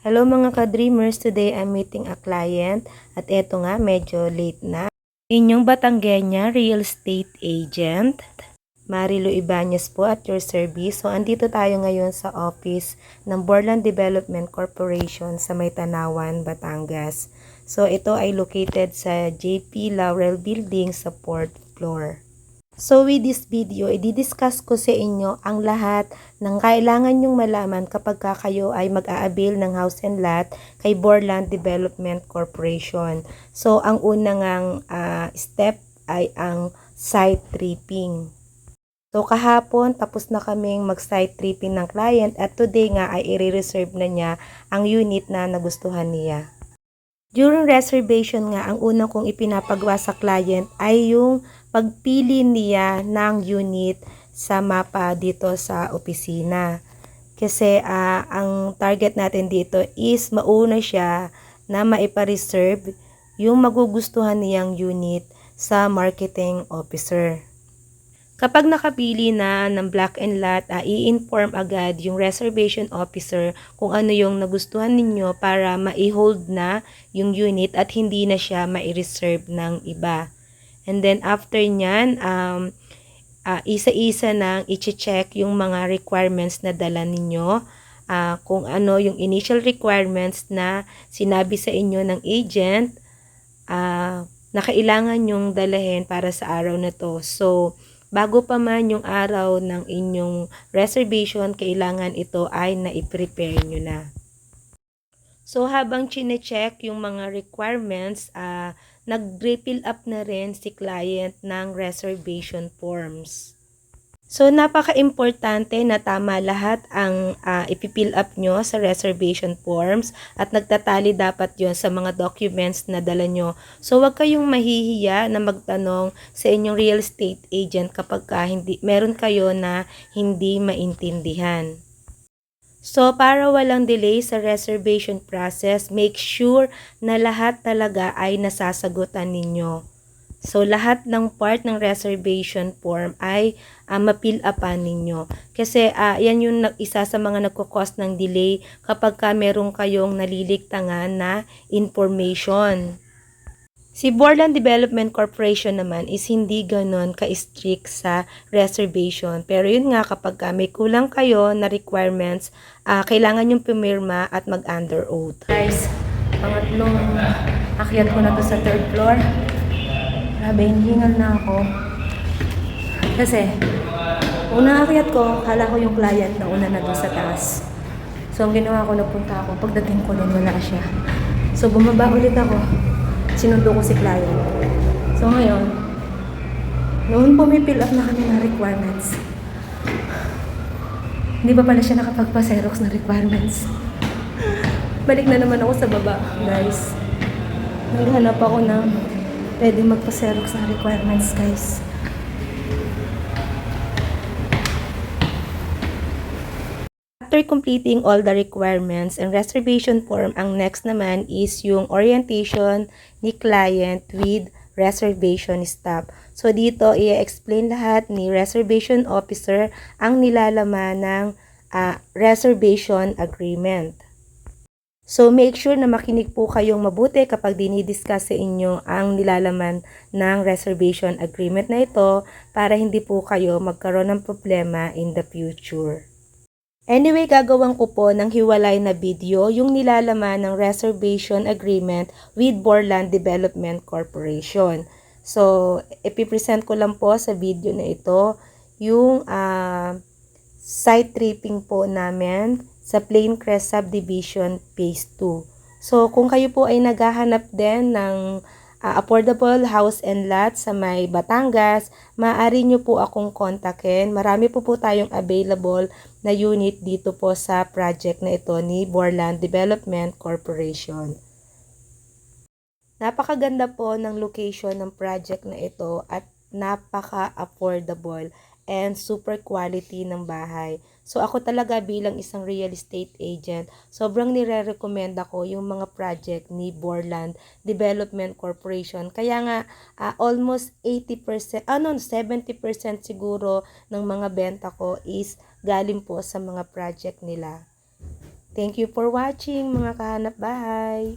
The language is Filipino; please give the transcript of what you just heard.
Hello mga ka-dreamers, today I'm meeting a client at eto nga medyo late na. Inyong Batangueña real estate agent, Marilu Ibanez po at your service. So andito tayo ngayon sa office ng Borland Development Corporation sa May Tanawan, Batangas. So ito ay located sa JP Laurel Building sa 4th floor. So with this video, i-discuss ko sa inyo ang lahat ng kailangan nyong malaman kapag kayo ay mag-aabil ng house and lot kay Borland Development Corporation. So ang unang step ay ang site tripping. So kahapon tapos na kaming mag-site tripping ng client at today nga ay i-reserve na niya ang unit na nagustuhan niya. During reservation nga, ang unang kong ipinapagawa sa client ay yung pagpili niya ng unit sa mapa dito sa opisina. Kasi ang target natin dito is mauna siya na maipa-reserve yung magugustuhan niyang unit sa marketing officer. Kapag nakapili na ng block and lot, i-inform agad yung reservation officer kung ano yung nagustuhan ninyo para ma-hold na yung unit at hindi na siya ma-reserve ng iba. And then after nyan, isa-isa nang i-check yung mga requirements na dala ninyo. Kung ano yung initial requirements na sinabi sa inyo ng agent na kailangan yung dalahin para sa araw na to. So, bago pa man yung araw ng inyong reservation, kailangan ito ay na-prepare nyo na. So, habang chine-check yung mga requirements, nag-refill up na rin si client ng reservation forms. So, napaka-importante na tama lahat ang ipipill up nyo sa reservation forms at nagtatali dapat yon sa mga documents na dala nyo. So, wag kayong mahihiya na magtanong sa inyong real estate agent kapag meron kayo na hindi maintindihan. So, para walang delay sa reservation process, make sure na lahat talaga ay nasasagutan ninyo. So, lahat ng part ng reservation form ay ma-fill upan ninyo. Kasi yan yung isa sa mga nagkukos ng delay kapag meron kayong naliligtangan na information. Si Borland Development Corporation naman is hindi ganon ka-strict sa reservation. Pero yun nga kapag may kulang kayo na requirements, kailangan yung pumirma at mag-under oath. Guys, pangatlong akyat ko na to sa 3rd floor. Grabe, hingal na ako. Kasi, unang akyat ko, kala ko yung client na una na doon sa taas. So, ang ginawa ko, nagpunta ako. Pagdating ko doon, wala siya. So, bumaba ulit ako. Sinundo ko si client. So, ngayon, noon pumipill up na kami ng requirements. Hindi pa pala siya nakapagpa-xerox na requirements. Balik na naman ako sa baba, guys. Naghanap ako ng pwede magpa-xerox ng requirements, guys. After completing all the requirements and reservation form, ang next naman is yung orientation ni client with reservation staff. So dito, i-explain lahat ni reservation officer ang nilalaman ng reservation agreement. So, make sure na makinig po kayong mabuti kapag dinidiscuss sa inyo ang nilalaman ng reservation agreement na ito para hindi po kayo magkaroon ng problema in the future. Anyway, gagawin ko po ng hiwalay na video yung nilalaman ng reservation agreement with Borland Development Corporation. So, ipipresent ko lang po sa video na ito yung site tripping po namin sa Planecrest Subdivision Phase 2. So, kung kayo po ay naghahanap din ng affordable house and lot sa may Batangas, maaari nyo po akong kontakin. Marami po tayong available na unit dito po sa project na ito ni Borland Development Corporation. Napakaganda po ng location ng project na ito at napaka-affordable and super quality ng bahay. So ako talaga bilang isang real estate agent, sobrang nire-recommend ako yung mga project ni Borland Development Corporation. Kaya nga almost 80%, 70% siguro ng mga benta ko is galing po sa mga project nila. Thank you for watching mga kahanap bahay.